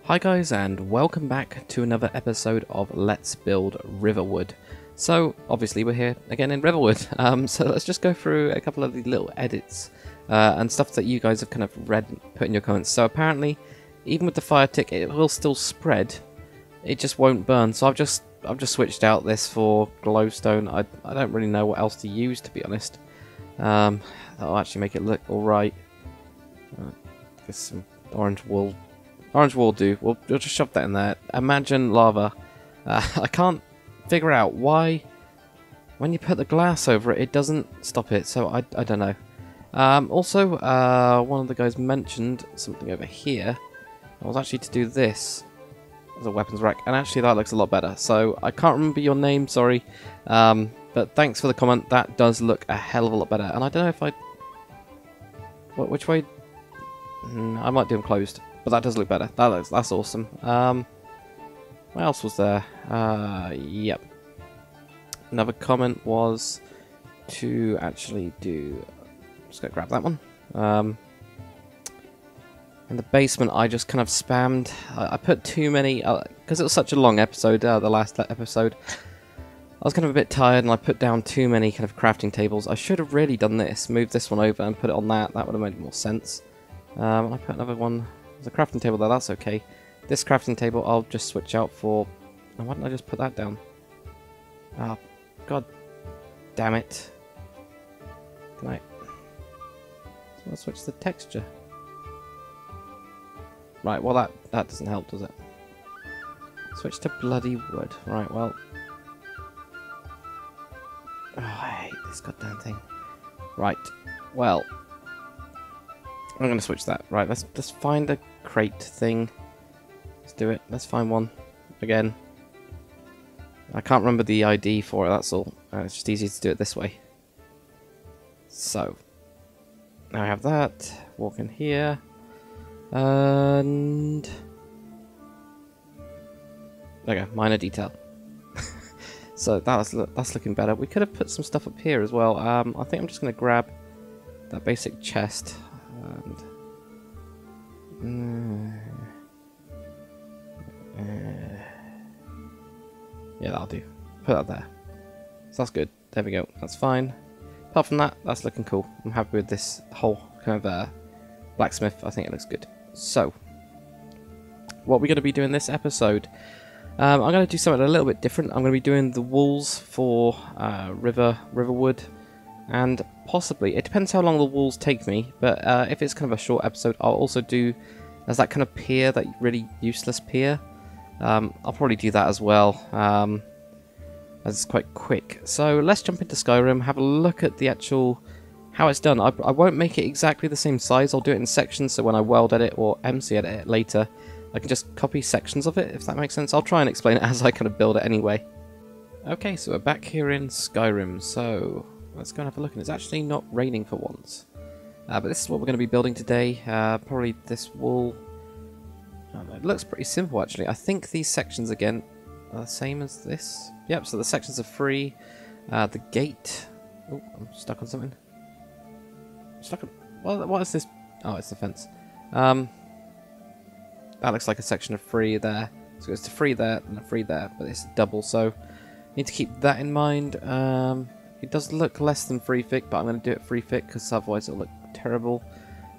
Hi guys, and welcome back to another episode of Let's Build Riverwood. So obviously we're here again in Riverwood, so let's just go through a couple of the little edits and stuff that you guys have kind of read and put in your comments. So apparently even with the fire tick it will still spread, it just won't burn. So I've just switched out this for glowstone. I don't really know what else to use, to be honest. That'll actually make it look alright. There's some orange wool. Orange wool do. We'll just shove that in there. Imagine lava. I can't figure out why when you put the glass over it, it doesn't stop it. So I don't know. Also, one of the guys mentioned something over here. I was actually to do this as a weapons rack, and actually that looks a lot better. So I can't remember your name, sorry. But thanks for the comment. That does look a hell of a lot better. And I don't know if I... Which way? I might do them closed. But that does look better. That's awesome. What else was there? Yep. Another comment was to actually do... I'm just going to grab that one. In the basement, I just kind of spammed. I put too many... Because it was such a long episode, the last episode. I was kind of a bit tired and I put down too many kind of crafting tables. I should have really done this. Moved this one over and put it on that. That would have made more sense. And I put another one... There's a crafting table there, that's okay. This crafting table I'll just switch out for... Oh, why didn't I just put that down? Oh, god damn it. Can I... So I'll switch the texture. Right, well that doesn't help, does it? Switch to bloody wood. Right, well... Oh, I hate this goddamn thing. Right, well... I'm going to switch that. Right, let's find a crate thing. Let's do it. Let's find one. Again. I can't remember the ID for it, that's all. It's just easier to do it this way. So. Now I have that. Walk in here. And... There we go. Minor detail. So that's looking better. We could have put some stuff up here as well. I think I'm just going to grab that basic chest. Yeah, that'll do. Put that there. So that's good. There we go. That's fine. Apart from that, that's looking cool. I'm happy with this whole kind of blacksmith. I think it looks good. So, what we're going to be doing this episode, I'm going to do something a little bit different. I'm going to be doing the walls for Riverwood. And possibly, it depends how long the walls take me, but if it's kind of a short episode, I'll also do, as that kind of pier, that really useless pier. I'll probably do that as well, as it's quite quick. So let's jump into Skyrim, have a look at the actual, how it's done. I won't make it exactly the same size, I'll do it in sections, so when I weld edit or MC edit it later, I can just copy sections of it, if that makes sense. I'll try and explain it as I kind of build it anyway. Okay, so we're back here in Skyrim, so... Let's go and have a look, and it's actually not raining for once. But this is what we're going to be building today. Probably this wall. It looks pretty simple, actually. I think these sections, again, are the same as this. Yep, so the sections are free. The gate... Oh, I'm stuck on something. I'm stuck on... What is this? Oh, it's the fence. That looks like a section of free there. So it's to free there and a free there, but it's double, so... Need to keep that in mind. It does look less than free thick, but I'm going to do it free thick because otherwise it'll look terrible.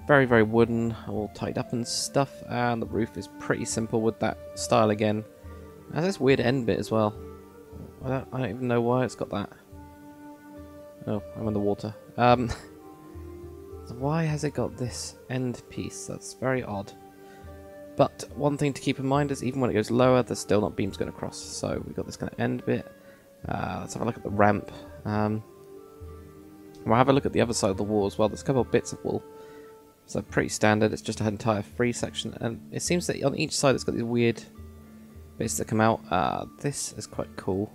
Very, very wooden, all tied up and stuff. And the roof is pretty simple with that style again. It has this weird end bit as well. I don't even know why it's got that. Oh, I'm in the water. So why has it got this end piece? That's very odd. But one thing to keep in mind is even when it goes lower, there's still not beams going across. So we've got this kind of end bit. Let's have a look at the ramp. We'll have a look at the other side of the wall as well. There's a couple of bits of wool. So pretty standard. It's just an entire free section. And it seems that on each side it's got these weird bits that come out. This is quite cool.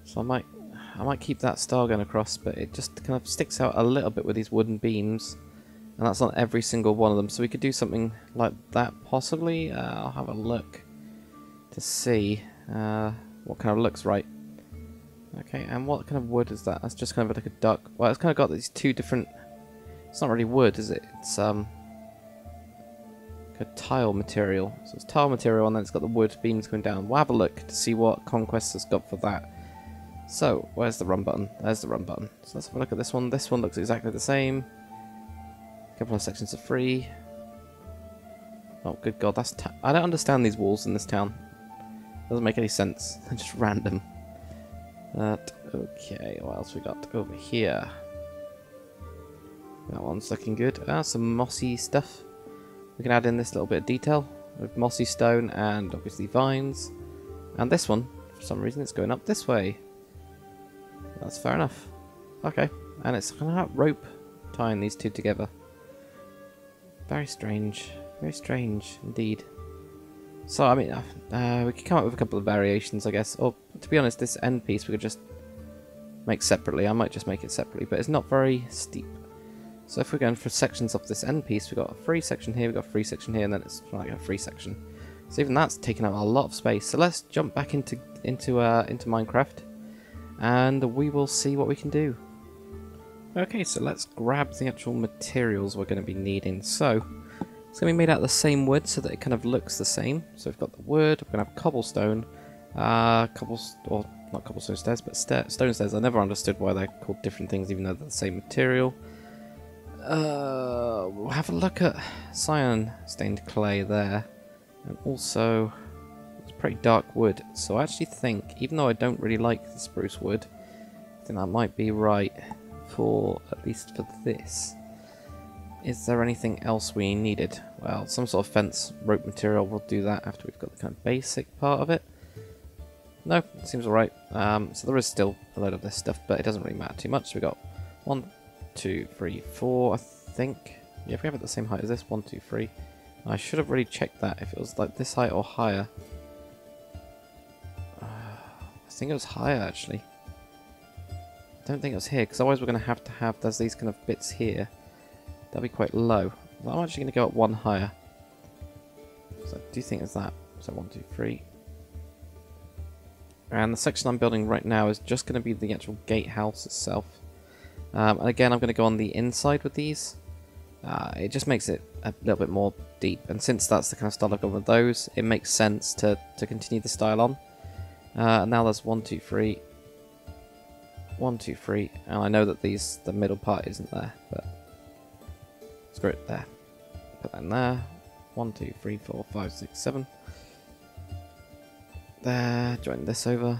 So I might keep that style going across, but it just kind of sticks out a little bit with these wooden beams. And that's on every single one of them. So we could do something like that possibly. I'll have a look to see what kind of looks right. Okay, and what kind of wood is that? That's just kind of like a duck. Well, it's kind of got these two different... It's not really wood, is it? It's kind like a tile material. So it's tile material and then it's got the wood beams going down. We'll have a look to see what Conquest has got for that. So, where's the run button? There's the run button. So let's have a look at this one. This one looks exactly the same. A couple of sections are free. Oh, good God, that's... I don't understand these walls in this town. Doesn't make any sense. They're just random. Okay, what else we got over here? That one's looking good. Some mossy stuff. We can add in this little bit of detail with mossy stone and obviously vines. And this one, for some reason, it's going up this way. That's fair enough. Okay, and it's kind of like rope tying these two together. Very strange. Very strange indeed. So, I mean, we could come up with a couple of variations, I guess. Or, to be honest, this end piece we could just make separately. I might just make it separately, but it's not very steep. So if we're going for sections of this end piece, we've got a free section here, we've got a free section here, and then it's like a free section. So even that's taking up a lot of space. So let's jump back into Minecraft, and we will see what we can do. Okay, so let's grab the actual materials we're going to be needing. So it's going to be made out of the same wood so that it kind of looks the same. So we've got the wood, we're going to have cobblestone, not cobblestone stairs, but stone stairs. I never understood why they're called different things even though they're the same material. We'll have a look at cyan stained clay there, and also it's pretty dark wood. So I actually think, even though I don't really like the spruce wood, I think that might be right for, at least for this. Is there anything else we needed? Well, some sort of fence rope material, we'll do that after we've got the kind of basic part of it. No, it seems alright. So there is still a load of this stuff, but it doesn't really matter too much. So we got 1, 2, 3, 4, I think. Yeah, if we have it the same height as this, 1, 2, 3. I should have really checked that if it was like this height or higher. I think it was higher actually. I don't think it was here, because otherwise we're going to have, there's these kind of bits here. That'll be quite low. So I'm actually going to go up 1 higher. So I do think it's that. So 1, 2, 3. And the section I'm building right now is just going to be the actual gatehouse itself. And again, I'm going to go on the inside with these. It just makes it a little bit more deep. And since that's the kind of style I've gone with those, it makes sense to continue the style on. And now there's 1, 2, 3. 1, 2, 3. And I know that the middle part isn't there, but screw it there. Put that in there. 1, 2, 3, 4, 5, 6, 7. There. Join this over.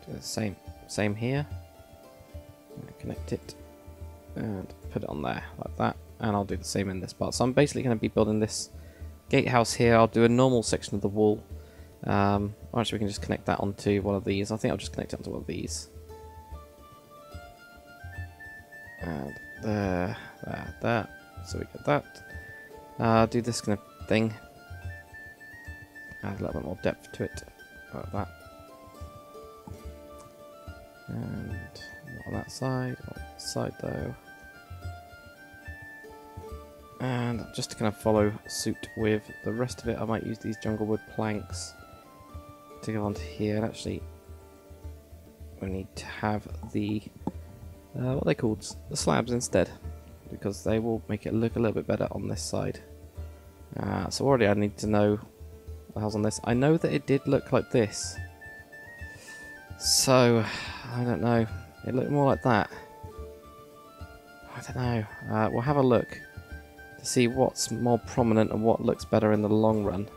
Do the same here. Connect it and put it on there like that. And I'll do the same in this part. So I'm basically going to be building this gatehouse here. I'll do a normal section of the wall. Or actually, we can just connect that onto one of these. I think I'll just connect it onto one of these. And there. So we get that. Do this kind of thing. Add a little bit more depth to it, like that. And not on that side, on this side though. And just to kind of follow suit with the rest of it, I might use these jungle wood planks to go onto here. And actually, we need to have the what are they called? The slabs instead, because they will make it look a little bit better on this side. So already I need to know what the hell's on this. I know that it did look like this, so I don't know. It looked more like that. I don't know. We'll have a look to see what's more prominent and what looks better in the long run.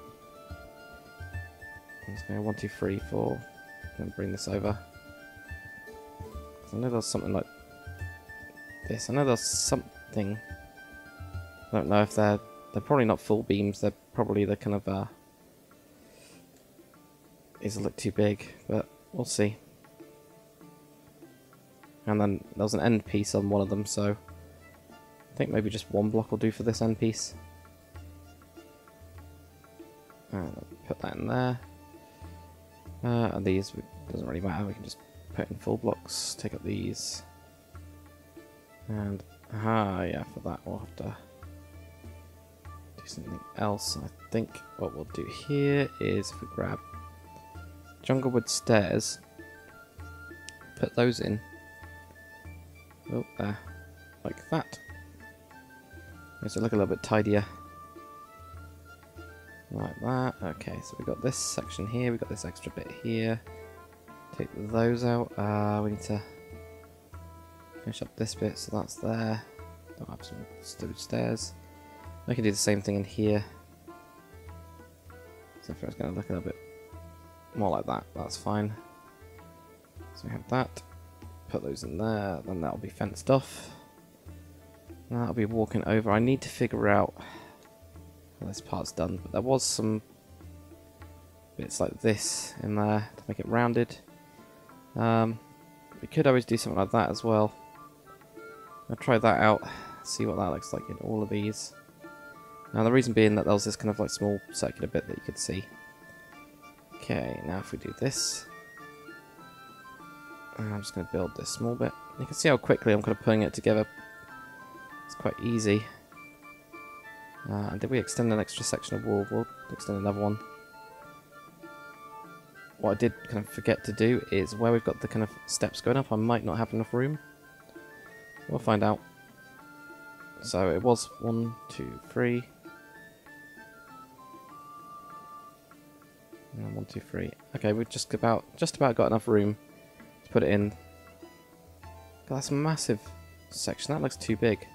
I'm just going 1, 2, 3, 4, and bring this over. I know there's something like this. I know there's something. I don't know if they're probably not full beams. They're probably the kind of these look too big, but we'll see. And then there was an end piece on one of them, so I think maybe just 1 block will do for this end piece. Put that in there. And these, doesn't really matter, we can just put in full blocks, take up these. And, yeah, for that we'll have to do something else. I think what we'll do here is if we grab junglewood stairs, put those in. Oh, there. Like that. Makes it look a little bit tidier. Like that. Okay, so we've got this section here, we've got this extra bit here. Take those out. We need to finish up this bit, so that's there. Don't have some stupid stairs. I can do the same thing in here. Except for it's going to look a little bit more like that. That's fine. So we have that. Put those in there. Then that'll be fenced off. And that'll be walking over. I need to figure out how this part's done. But there was some bits like this in there to make it rounded. We could always do something like that as well. I'll try that out. See what that looks like in all of these. Now the reason being that there was this kind of like small circular bit that you could see. Okay, now if we do this, I'm just going to build this small bit. You can see how quickly I'm kind of putting it together. It's quite easy. And did we extend an extra section of wall? We'll extend another one. What I did kind of forget to do is where we've got the kind of steps going up, I might not have enough room. We'll find out. So it was 1, 2, 3. 1, 2, 3. Okay, we've just about got enough room to put it in. God, that's a massive section. That looks too big.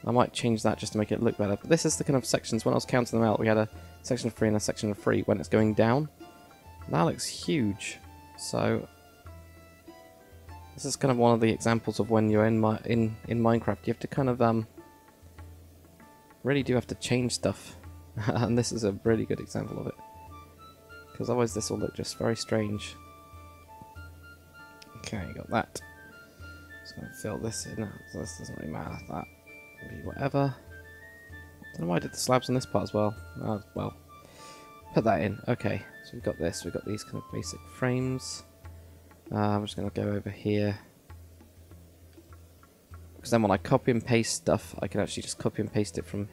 I might change that just to make it look better. But this is the kind of sections, when I was counting them out, we had a section of 3 and a section of 3 when it's going down. That looks huge. So this is kind of one of the examples of when you're in Minecraft, you have to kind of really do have to change stuff. And this is a really good example of it. Because otherwise this will look just very strange. Okay, got that. Just going to fill this in. So this doesn't really matter. That will be whatever. Don't know why I did the slabs on this part as well. Well, put that in. Okay, so we've got this. We've got these kind of basic frames. I'm just going to go over here. Because then when I copy and paste stuff, I can actually just copy and paste it from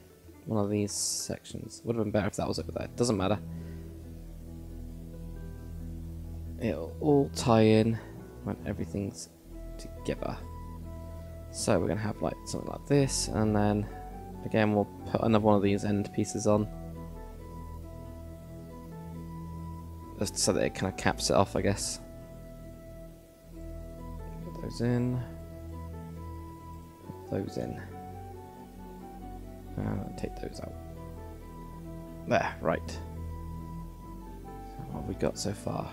one of these sections. Would have been better if that was over there. Doesn't matter. It'll all tie in when everything's together. So we're going to have like something like this, and then again we'll put another one of these end pieces on. Just so that it kind of caps it off, I guess. Put those in. Put those in. And take those out. There, right. So what have we got so far?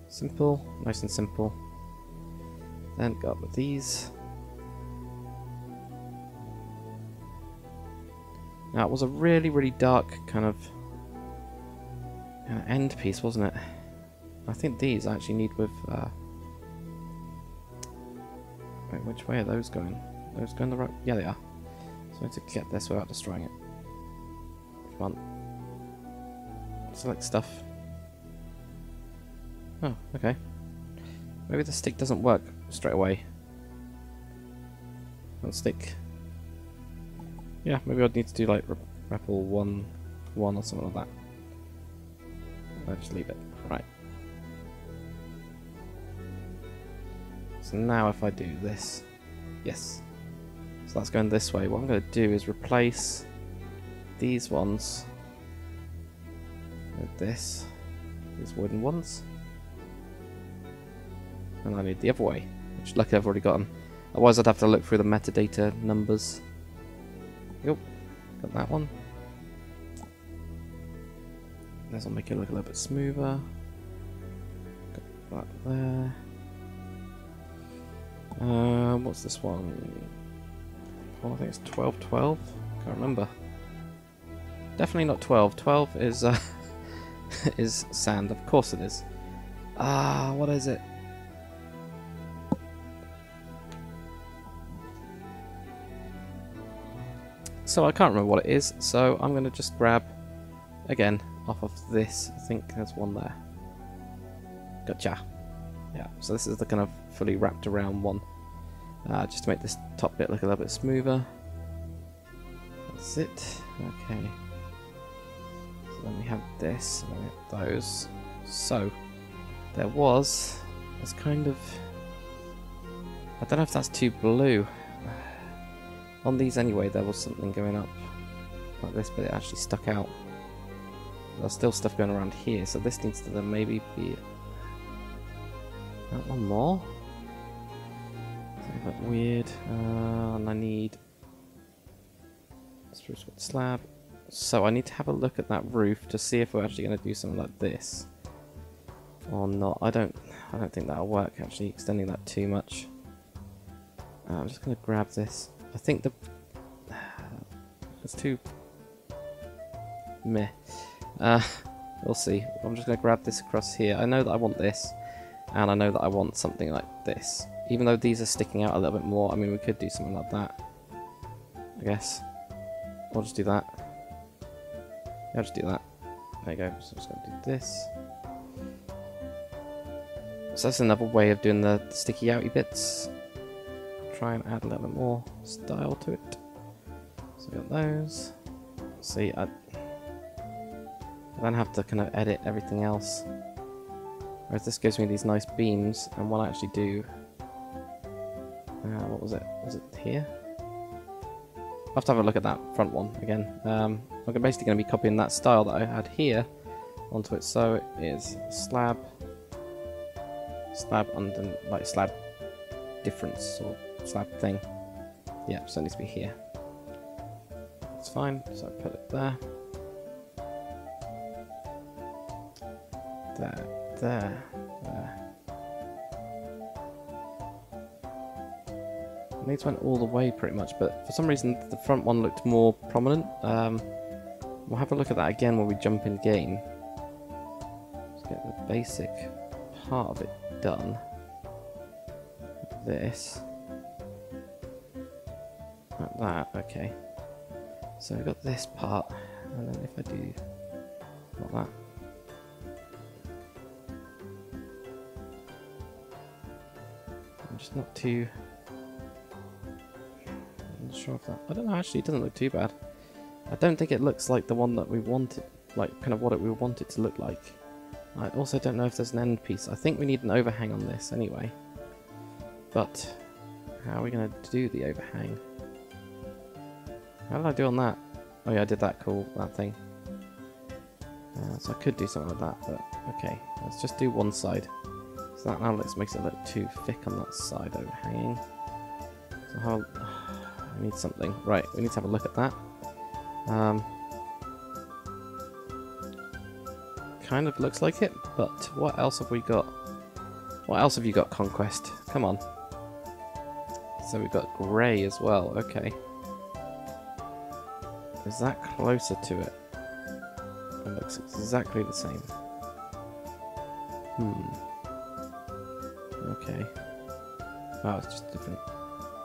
Simple, nice and simple. Then go up with these. Now it was a really, really dark kind of end piece, wasn't it? I think these actually need with. Wait, which way are those going? Are those going the right? Yeah, they are. So I need to get this without destroying it. Come on. Select stuff. Oh, okay. Maybe the stick doesn't work straight away. On stick. Yeah, maybe I'd need to do like REPL 1, 1 or something like that. I'll just leave it. Right. So now if I do this. Yes. So that's going this way. What I'm going to do is replace these ones with this. These wooden ones. And I need the other way, which luckily I've already got them. Otherwise I'd have to look through the metadata numbers. Yep, got that one. This will make it look a little bit smoother. Got that there. What's this one? Oh, I think it's 12, 12. Can't remember. Definitely not 12. 12 is is sand. Of course it is. What is it? So I can't remember what it is, so I'm going to just grab, again, off of this. I think there's one there. Gotcha. Yeah, so this is the kind of fully wrapped around one. Just to make this top bit look a little bit smoother. That's it. Okay. So then we have this, and then we have those. So, there was this kind of... I don't know if that's too blue. On these anyway, there was something going up like this, but it actually stuck out. There's still stuff going around here, so this needs to then maybe be... one more? It's a bit weird. And I need... spruce wood slab. So I need to have a look at that roof to see if we're actually going to do something like this. Or not. I don't think that'll work, actually, extending that too much. I'm just going to grab this. I think it's too meh. We'll see. I'm just going to grab this across here. I know that I want this, and I know that I want something like this. Even though these are sticking out a little bit more, I mean, we could do something like that, I guess. I'll just do that. Yeah, I'll just do that. There you go. So I'm just going to do this. So that's another way of doing the sticky outy bits. Try and add a little bit more style to it. So we got those. See, I then have to kind of edit everything else. Whereas this gives me these nice beams, and what I actually do... what was it? Was it here? I'll have to have a look at that front one again. I'm basically going to be copying that style that I had here onto it. So it is slab under, like slab difference or slab thing. Yeah, so it needs to be here. That's fine. So I put it there. There. And these went all the way pretty much, but for some reason the front one looked more prominent. We'll have a look at that again when we jump in game. Let's get the basic part of it done. This. Like that, okay. So we've got this part, and then if I do like that. I'm just not too... I'm not sure if that... I don't know, actually it doesn't look too bad. I don't think it looks like the one that we wanted, like kind of what we want it to look like. I also don't know if there's an end piece. I think we need an overhang on this anyway. But how are we going to do the overhang? How did I do on that? Oh yeah, I did that cool, that thing. So I could do something like that, but okay. Let's just do one side. So that now makes it look too thick on that side overhanging. So how... I need something. Right, we need to have a look at that. Kind of looks like it, but what else have we got? What else have you got, Conquest? Come on. So we've got grey as well, okay. Is that closer to it? It looks exactly the same. Okay. Oh, it's just different.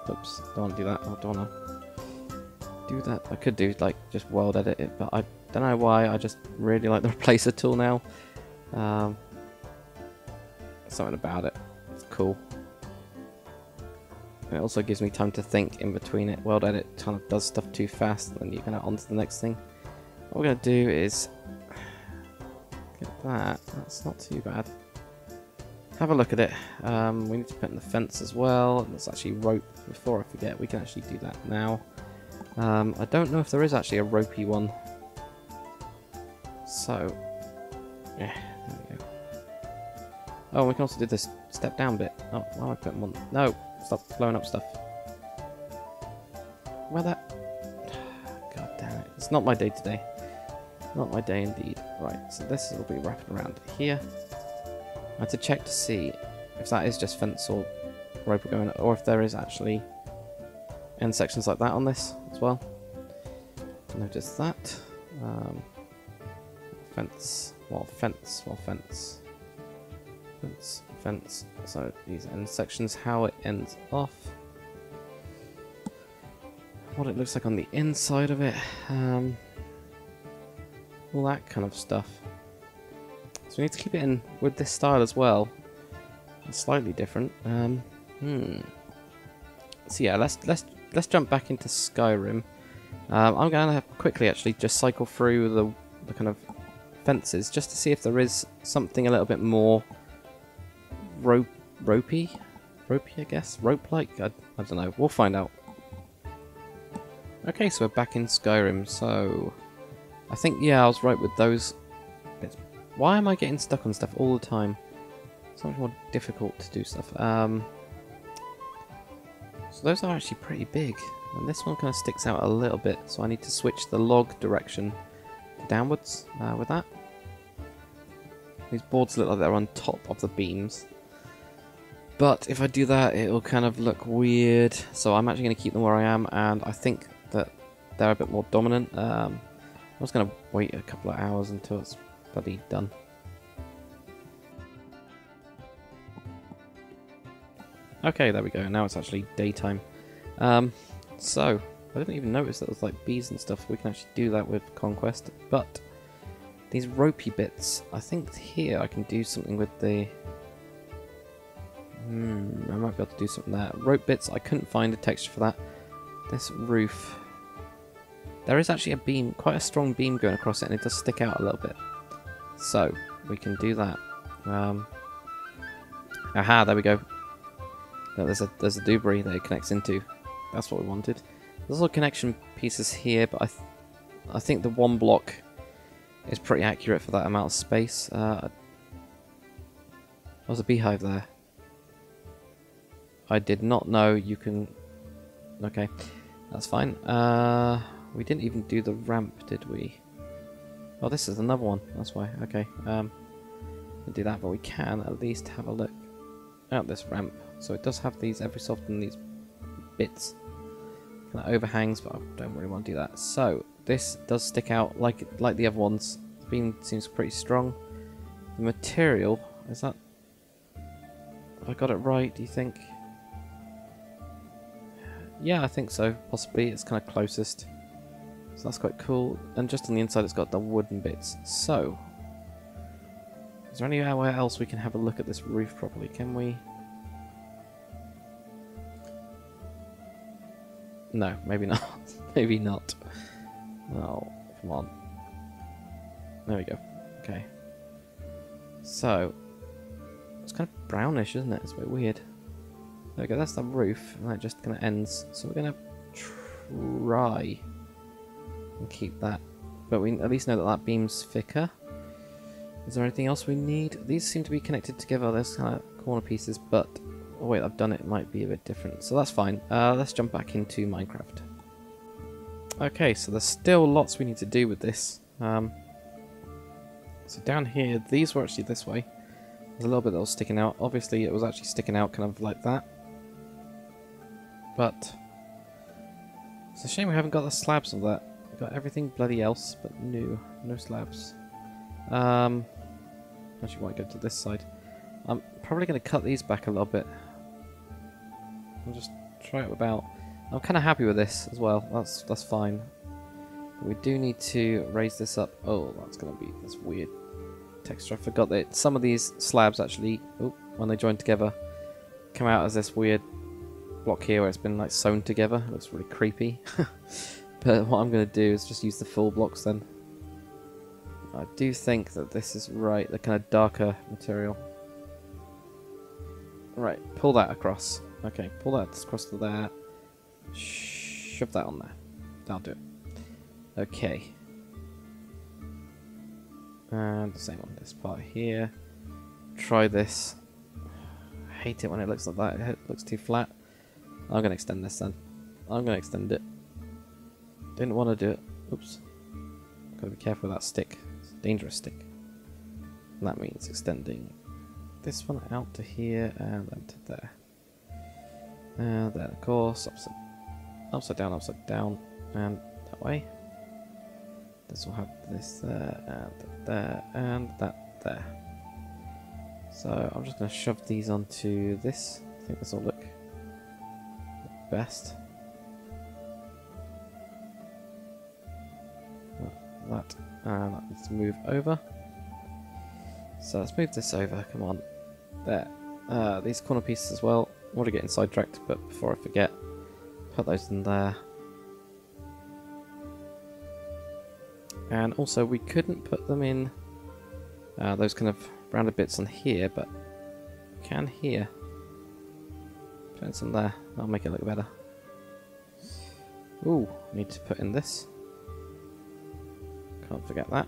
Oops, don't want to do that. I don't want to do that. I could do, like, just world edit it, but I don't know why. I just really like the replacer tool now. Something about it. It's cool. It also gives me time to think in between it. World edit kind of does stuff too fast, and then you're going to on to the next thing. What we're going to do is get that. That's not too bad. Have a look at it. We need to put in the fence as well. Let's actually rope. Before I forget, we can actually do that now. I don't know if there is actually a ropey one. So, yeah, there we go. Oh, we can also do this step down bit. Oh, why am I putting one? No, stop blowing up stuff. Where that? God damn it. It's not my day today. Not my day indeed. Right, so this will be wrapping around here. I had to check to see if that is just fence or rope going, or if there is actually end sections like that on this as well. Notice that. Fence, more fence, more fence. Fence, fence. So these end sections, how it ends off. What it looks like on the inside of it. All that kind of stuff. So we need to keep it in with this style as well. It's slightly different. So yeah, let's jump back into Skyrim. I'm going to have quickly actually just cycle through the kind of fences just to see if there is something a little bit more ropey, I guess, rope-like. I don't know. We'll find out. Okay, so we're back in Skyrim, so I think, yeah, I was right with those bits. Why am I getting stuck on stuff all the time? It's much more difficult to do stuff. So those are actually pretty big, and this one kind of sticks out a little bit, so I need to switch the log direction downwards with that. These boards look like they're on top of the beams, but if I do that it'll kind of look weird, so I'm actually going to keep them where I am, and I think that they're a bit more dominant. I'm just going to wait a couple of hours until it's bloody done. Okay, there we go. Now it's actually daytime. So, I didn't even notice that there was like bees and stuff. We can actually do that with Conquest. But, these ropey bits, I think here I can do something with the... I might be able to do something there. Rope bits, I couldn't find a texture for that. This roof... There is actually a beam, quite a strong beam going across it, and it does stick out a little bit. So, we can do that. Aha, there we go. No, there's a debris that it connects into. That's what we wanted. There's little connection pieces here, but I think the one block is pretty accurate for that amount of space. There's a beehive there. I did not know you can... Okay, that's fine. We didn't even do the ramp, did we? Oh, this is another one. That's why. Okay. We'll do that, but we can at least have a look at this ramp. So it does have these every so often, these bits, kind of overhangs, but I don't really want to do that. So this does stick out like the other ones. The beam seems pretty strong. The material, is that... Have I got it right, do you think? Yeah, I think so. Possibly. It's kind of closest. So that's quite cool. And just on the inside it's got the wooden bits. So, is there anywhere else we can have a look at this roof properly? Can we? No, maybe not. Maybe not. Oh, come on. There we go. Okay. So, it's kind of brownish, isn't it? It's a bit weird. There we go, that's the roof, and that just kind of ends. So we're going to try and keep that. But we at least know that that beam's thicker. Is there anything else we need? These seem to be connected together. There's kind of corner pieces, but... Oh wait, I've done it. It might be a bit different. So that's fine. Let's jump back into Minecraft. Okay, so there's still lots we need to do with this. So down here, these were actually this way. There's a little bit that was sticking out. Obviously, it was actually sticking out kind of like that. But it's a shame we haven't got the slabs of that. We've got everything bloody else, but no slabs. Actually, might go to this side. I'm probably going to cut these back a little bit. I'll just try it about. I'm kind of happy with this as well. That's fine. But we do need to raise this up. Oh, that's going to be this weird texture. I forgot that some of these slabs actually, when they join together, come out as this weird block here where it's been like sewn together. It looks really creepy. But what I'm going to do is just use the full blocks then. I do think that this is right, the kind of darker material. Right, pull that across. Okay, pull that across to there. Shove that on there. That'll do it. Okay. And the same on this part here. Try this. I hate it when it looks like that. It looks too flat. I'm going to extend this then. I'm going to extend it. Didn't want to do it. Oops. Got to be careful with that stick. It's a dangerous stick. And that means extending this one out to here and then to there. And then, of course, upside down, and that way. This will have this there, and there, and that there. So I'm just going to shove these onto this. I think this will look best. That, and that needs to move over. So let's move this over, come on. There. These corner pieces as well. I want to get sidetracked, but before I forget, put those in there. And also, we couldn't put them in those kind of rounded bits on here, but we can here. Put in some there. That'll make it look better. Ooh, need to put in this. Can't forget that.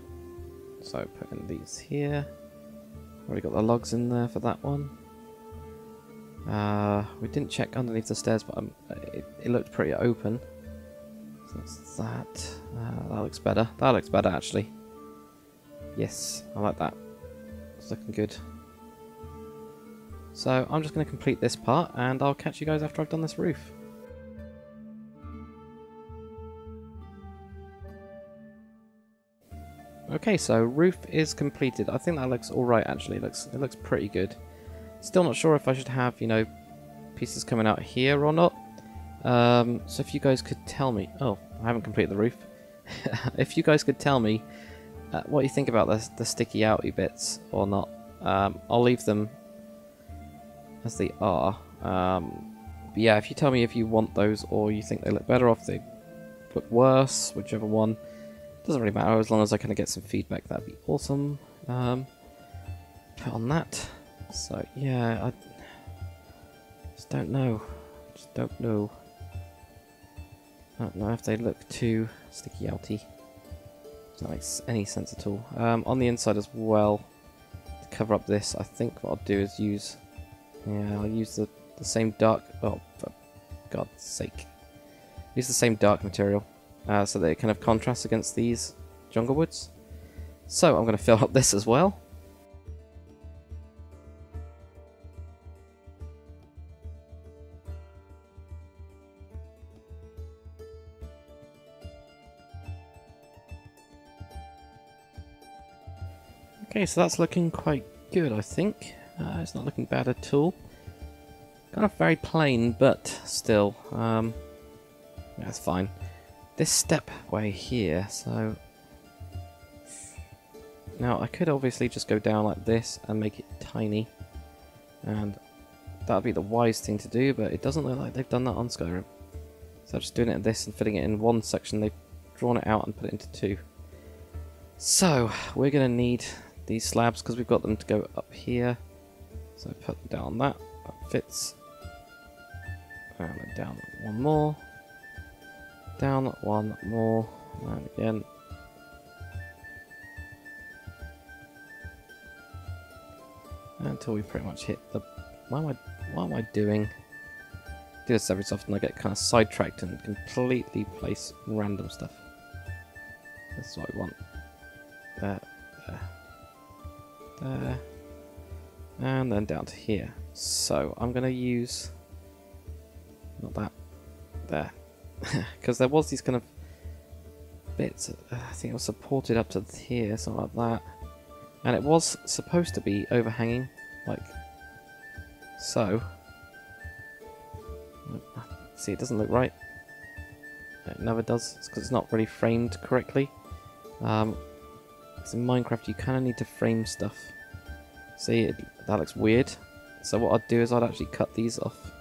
So put in these here. Already got the logs in there for that one. We didn't check underneath the stairs, but it looked pretty open. So that's that. That looks better. That looks better, actually. Yes, I like that. It's looking good. So I'm just going to complete this part, and I'll catch you guys after I've done this roof. Okay, so roof is completed. I think that looks alright, actually. It looks pretty good. Still not sure if I should have, you know, pieces coming out here or not. So if you guys could tell me... Oh, I haven't completed the roof. If you guys could tell me what you think about the sticky outy bits or not. I'll leave them as they are. But yeah, if you tell me if you want those or you think they look better or if they look worse, whichever one. Doesn't really matter, as long as I kind of get some feedback, that'd be awesome. Put on that. So yeah, I just don't know. Just don't know. I don't know if they look too sticky outy. Doesn't make any sense at all. On the inside as well, to cover up this, I think what I'll do is use... Yeah, I'll use the same dark... Oh, for God's sake. Use the same dark material. So that it kind of contrasts against these jungle woods. So I'm going to fill up this as well. Okay, so that's looking quite good, I think. It's not looking bad at all. Kind of very plain, but still, that's fine. This stepway here, so now I could obviously just go down like this and make it tiny, and that would be the wise thing to do, but it doesn't look like they've done that on Skyrim. So just doing it at this and fitting it in one section, they've drawn it out and put it into two. So we're going to need these slabs because we've got them to go up here. So put them down that fits, and then down one more. Down one more, and again. Until we pretty much hit the... What am I doing? Do this every so often, I get kind of sidetracked and completely place random stuff. This is what I want. There, there, there. And then down to here. So, I'm going to use... Not that. There. Because there was these kind of bits, I think it was supported up to here, something like that. And it was supposed to be overhanging, like so. See, it doesn't look right. It never does. It's because it's not really framed correctly. Because in Minecraft you kind of need to frame stuff. See, that looks weird. So what I'd do is I'd actually cut these off.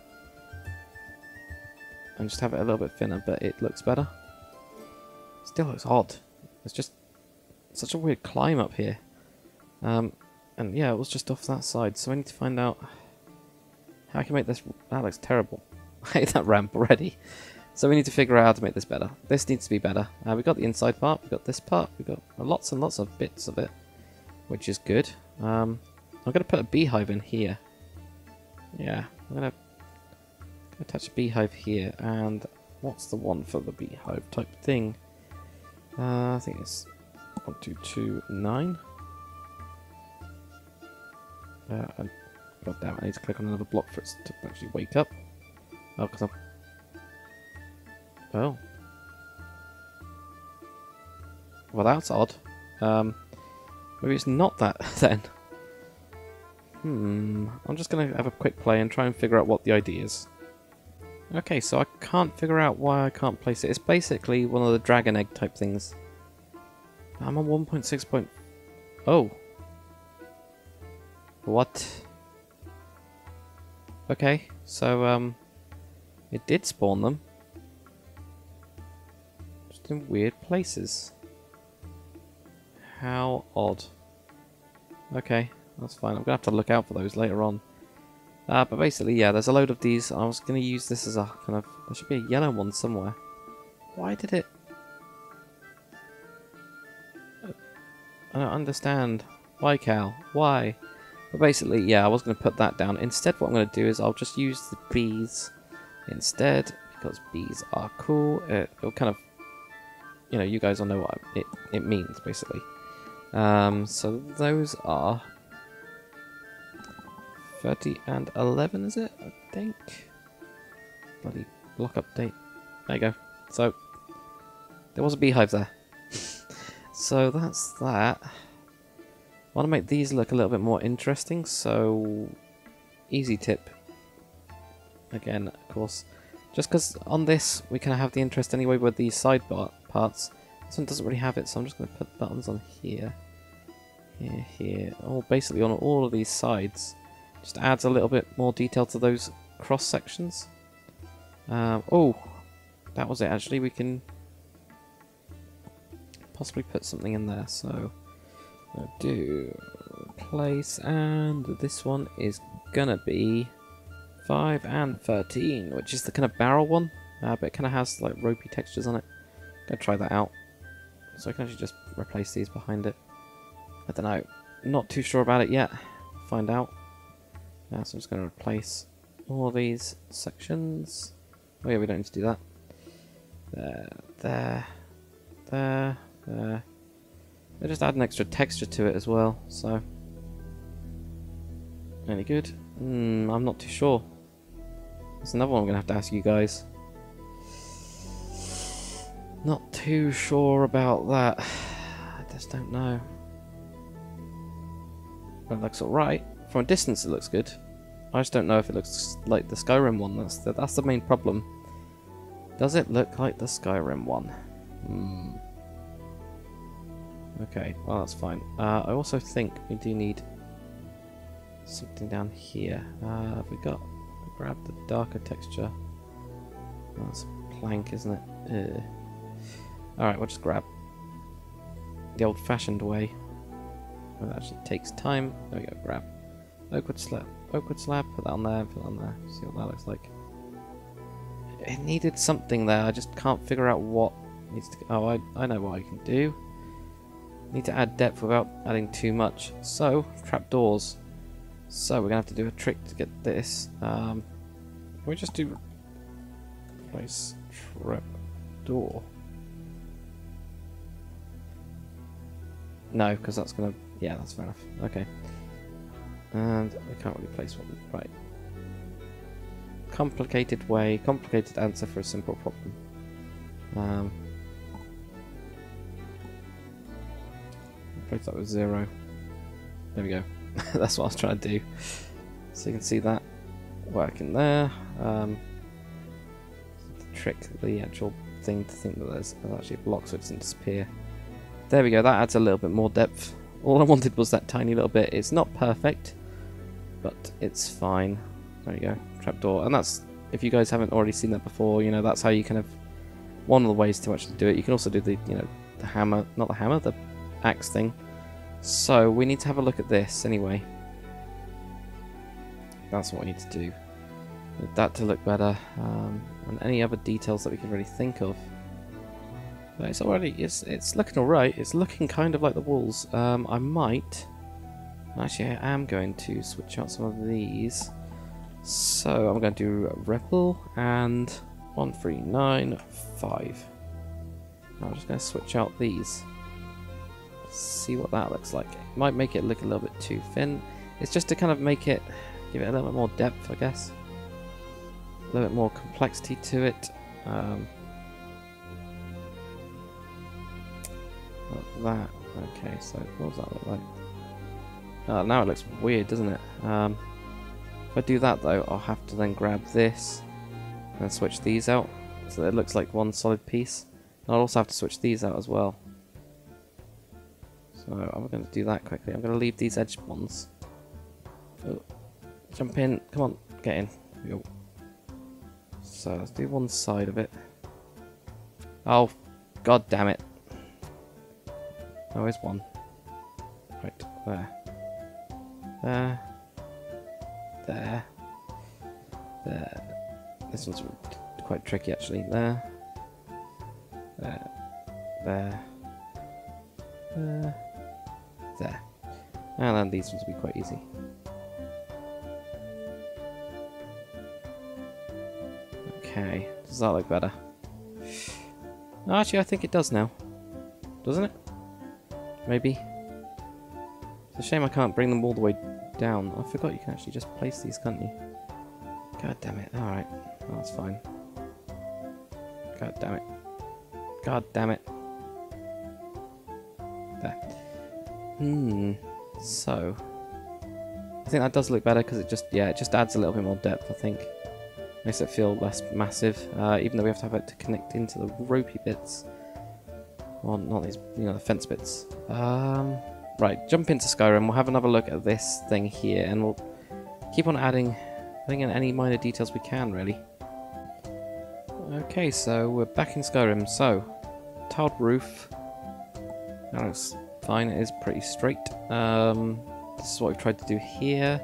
And just have it a little bit thinner, but it looks better. Still looks odd. It's just such a weird climb up here. And yeah, it was just off that side, so I need to find out how I can make this... That looks terrible. I hate that ramp already. So we need to figure out how to make this better. This needs to be better. We've got the inside part, we've got this part, we've got lots and lots of bits of it, which is good. I'm going to put a beehive in here. Yeah, I'm going to attach a beehive here, and what's the one for the beehive type thing? I think it's 1, 2, 2, 9. God damn it, I need to click on another block for it to actually wake up. Oh, because I'm... Oh. Well, that's odd. Maybe it's not that, then. I'm just going to have a quick play and try and figure out what the idea is. Okay, so I can't figure out why I can't place it. It's basically one of the dragon egg type things. I'm on 1.6. Oh. What? Okay, so it did spawn them. Just in weird places. How odd. Okay, that's fine. I'm gonna have to look out for those later on. But basically, yeah, there's a load of these. I was gonna use this as a kind of... There should be a yellow one somewhere. Why did it... I don't understand. Why, Cal? Why? But basically, yeah, I was going to put that down. Instead, what I'm going to do is I'll just use the bees instead, because bees are cool. It'll kind of, you know, you guys will know what it means, basically. So those are 30 and 11, is it? I think. Bloody block update. There you go. So, there was a beehive there. So that's that. I want to make these look a little bit more interesting, so easy tip. Again, of course, just because on this we kind of have the interest anyway with these sidebar parts. This one doesn't really have it, so I'm just going to put buttons on here, here, here. Oh, basically on all of these sides. Just adds a little bit more detail to those cross sections. Oh, that was it actually. We can possibly put something in there, so I'll do place, and this one is gonna be 5 and 13, which is the kind of barrel one, but it kind of has like ropey textures on it. Gonna try that out. So I can actually just replace these behind it. I don't know, not too sure about it yet. Find out. So I'm just gonna replace all of these sections. Oh yeah, we don't need to do that. There. They just add an extra texture to it as well, so... Any good? I'm not too sure. There's another one I'm going to have to ask you guys. Not too sure about that. I just don't know. But it looks alright. From a distance it looks good. I just don't know if it looks like the Skyrim one. That's the main problem. Does it look like the Skyrim one? Okay, well that's fine. I also think we do need something down here. Have we got... grab the darker texture. That's a plank, isn't it? Alright, we'll just grab the old-fashioned way. Well, it actually takes time. There we go, grab. Oak wood slab, put that on there, put that on there. See what that looks like. It needed something there, I just can't figure out what needs to... Oh, I know what I can do. Need to add depth without adding too much. So, trapdoors. So, we're going to have to do a trick to get this. Can we just do... place trapdoor? No, because that's going to... Yeah, that's fair enough. Okay. And we can't really place one. Right. Complicated way, complicated answer for a simple problem. Replace that with 0. There we go. That's what I was trying to do. So you can see that working there. The trick, the actual thing to think that there's actually a block so it doesn't disappear. There we go, that adds a little bit more depth. All I wanted was that tiny little bit. It's not perfect, but it's fine. There you go, trapdoor. And that's, if you guys haven't already seen that before, you know, that's how you kind of, one of the ways to actually do it. You can also do the, you know, the hammer, not the hammer, the axe thing. So we need to have a look at this anyway. That's what we need to do. Need that to look better, and any other details that we can really think of. But it's already, it's looking alright. It's looking kind of like the walls. I might, actually I am going to switch out some of these. So I'm going to do Rebel and 1395. I'm just going to switch out these. See what that looks like. It might make it look a little bit too thin. It's just to kind of make it, give it a little bit more depth, I guess. A little bit more complexity to it. Like that. Okay, so what does that look like? Now it looks weird, doesn't it? If I do that though, I'll have to then grab this and switch these out so that it looks like one solid piece. And I'll also have to switch these out as well. So I'm going to do that quickly. I'm going to leave these edge ones. Oh, jump in. Come on, get in. Here we go. So let's do one side of it. Oh, god damn it. Oh, here's one. Right, there. There. There. There. This one's quite tricky actually. There. There. There. And then these ones will be quite easy. Okay, does that look better? No, actually, I think it does now. Doesn't it? Maybe. It's a shame I can't bring them all the way down. I forgot you can actually just place these, can't you? God damn it. Alright. Oh, that's fine. God damn it. God damn it. There. So. I think that does look better because it just adds a little bit more depth, I think. Makes it feel less massive, even though we have to have it to connect into the ropey bits. Well, not these, the fence bits. Right, jump into Skyrim. We'll have another look at this thing here, and we'll keep on adding in any minor details we can, really. Okay, so we're back in Skyrim. So, tiled roof. That looks fine. It is pretty straight. This is what we've tried to do here.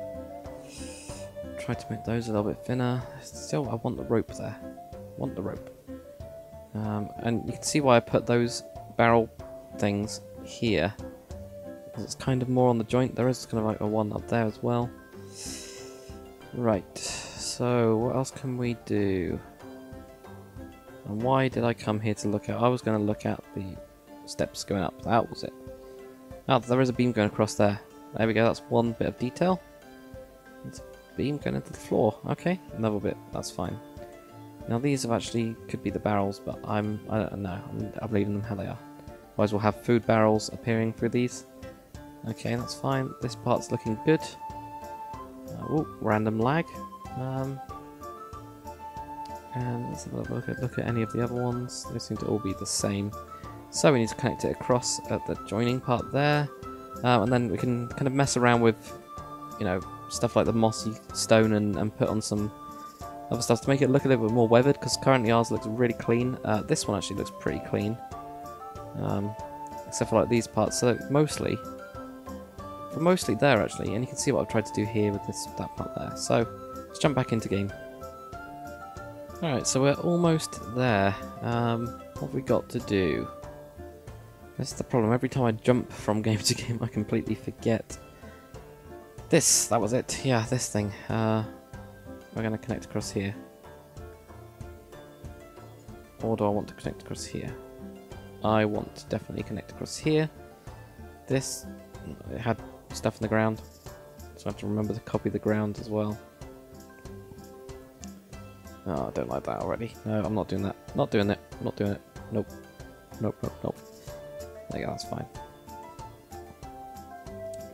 Tried to make those a little bit thinner. Still, I want the rope there. Want the rope. And you can see why I put those barrel things here. Because it's kind of more on the joint. There is kind of like a one up there as well. Right. So, what else can we do? And why did I come here to look at? I was going to look at the steps going up. That was it. Oh, there is a beam going across there. There we go. That's one bit of detail. It's a beam going into the floor. Okay, another bit. That's fine. Now these have actually could be the barrels, but I don't know. I'm leaving them how they are. Otherwise, we'll have food barrels appearing through these. Okay, that's fine. This part's looking good. Oh, random lag. And let's have a look at any of the other ones. They seem to all be the same. So we need to connect it across at the joining part there. And then we can kind of mess around with, stuff like the mossy stone and put on some other stuff to make it look a little bit more weathered, because currently ours looks really clean. This one actually looks pretty clean. Except for like these parts. So mostly there actually. And you can see what I've tried to do here with that part there. So let's jump back into game. Alright, so we're almost there. What have we got to do? This is the problem. Every time I jump from game to game, I completely forget. That was it. Yeah, this thing. We're going to connect across here. Or do I want to connect across here? I want to definitely connect across here. It had stuff in the ground, so I have to remember to copy the ground as well. Oh, I don't like that already. No, I'm not doing that. Not doing it. I'm not doing it. Nope. Nope, nope, nope. There you go, that's fine.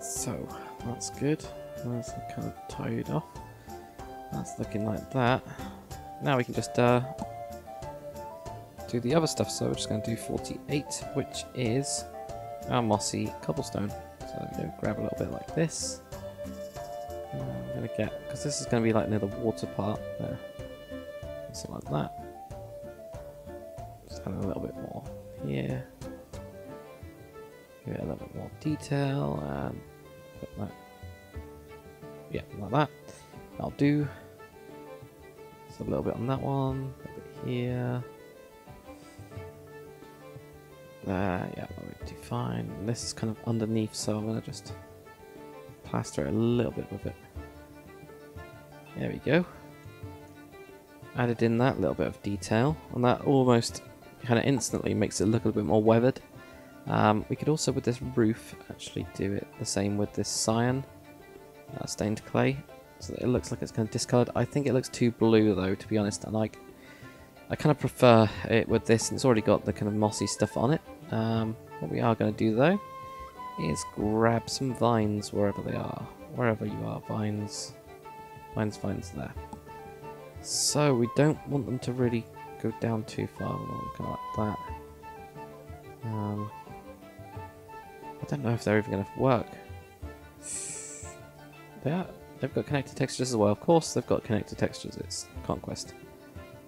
So, that's good. That's kind of tied off. That's looking like that. Now we can just do the other stuff. So we're just going to do 48, which is our mossy cobblestone. So I'm going to grab a little bit like this. I'm going to get, because this is going to be like near the water part there. Something like that. Just add a little bit more here. Give it a little bit more detail and put that. Yeah, like that. That'll do. Just a little bit on that one. A little bit here. Yeah, that'll do fine. And this is kind of underneath, so I'm going to just plaster it a little bit with it. There we go. Added in that little bit of detail, and that almost kind of instantly makes it look a little bit more weathered. We could also, with this roof, actually do it the same with this cyan stained clay, so that it looks like it's kind of discoloured. I think it looks too blue though, to be honest, and I kind of prefer it with this, and it's already got the kind of mossy stuff on it. What we are going to do though is grab some vines wherever they are. Wherever you are, vines there. So we don't want them to really go down too far, kind of like that. I don't know if they're even going to work. They've got connected textures as well. Of course they've got connected textures, it's Conquest.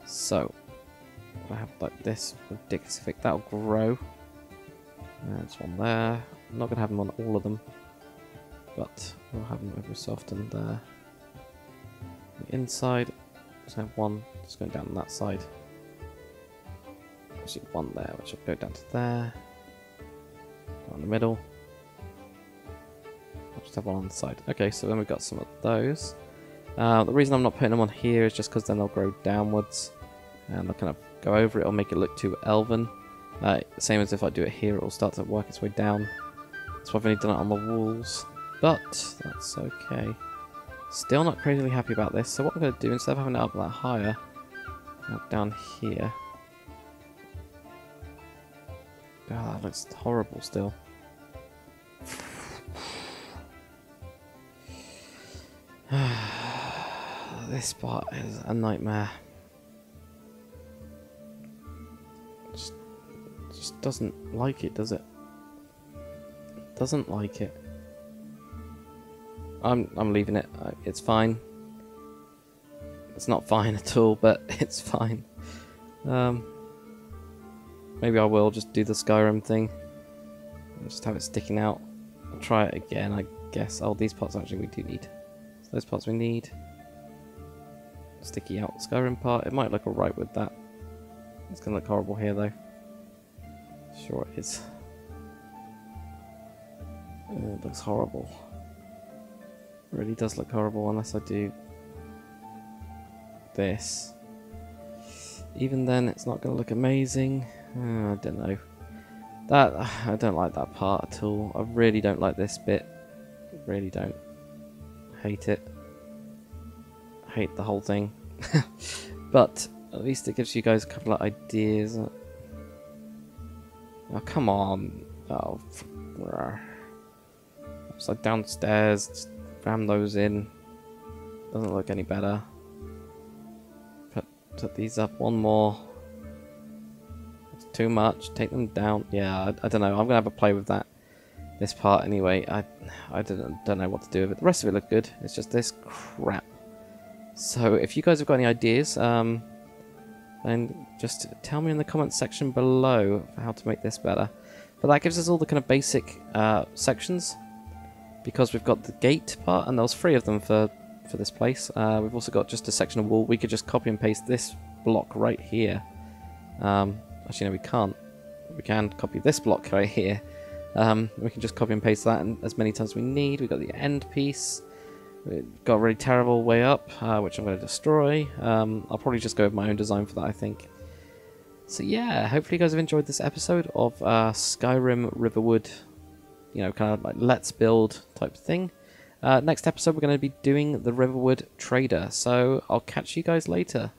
So, I have like this ridiculous effect, that'll grow. There's one there. I'm not going to have them on all of them, but we'll have them every so often there. On the inside, just have one just going down on that side. Actually, one there, which will go down to there. One in the middle. I'll just have one on the side. Okay, so then we've got some of those. The reason I'm not putting them on here is just because then they'll grow downwards. And they'll kind of go over it or make it look too elven. Same as if I do it here, it will start to work its way down. That's why I've only done it on the walls. But that's okay. Still not crazily happy about this. So what I'm going to do, instead of having it up that higher, up down here. Oh, that looks horrible still. This part is a nightmare. Just doesn't like it, does it? Doesn't like it. I'm leaving it. It's fine. It's not fine at all, but it's fine. Maybe I will just do the Skyrim thing. Just have it sticking out. I'll try it again, I guess. Oh, these parts actually we do need. So those parts we need. Sticky out Skyrim part. It might look alright with that. It's gonna look horrible here though. Sure it is. It looks horrible. It really does look horrible unless I do this. Even then, it's not going to look amazing. I don't know. I don't like that part at all. I really don't like this bit. Really don't. Hate it. Hate the whole thing. But at least it gives you guys a couple of ideas. Oh, come on. Oh, it's like downstairs. Just ram those in. Doesn't look any better. Put these up one more. It's too much. Take them down. Yeah, I don't know. I'm gonna have a play with that. This part anyway. I don't know what to do with it. The rest of it looked good. It's just this crap. So if you guys have got any ideas, then just tell me in the comments section below how to make this better. But that gives us all the kind of basic sections, because we've got the gate part, and there was 3 of them for this place. We've also got just a section of wall. We could just copy and paste this block right here. Actually, no, we can't. We can copy this block right here. We can just copy and paste that as many times as we need. We've got the end piece. We've got a really terrible way up, which I'm going to destroy. I'll probably just go with my own design for that, I think. So yeah, hopefully you guys have enjoyed this episode of Skyrim Riverwood, you know, kind of like let's build type thing. Next episode we're going to be doing the Riverwood Trader, so I'll catch you guys later.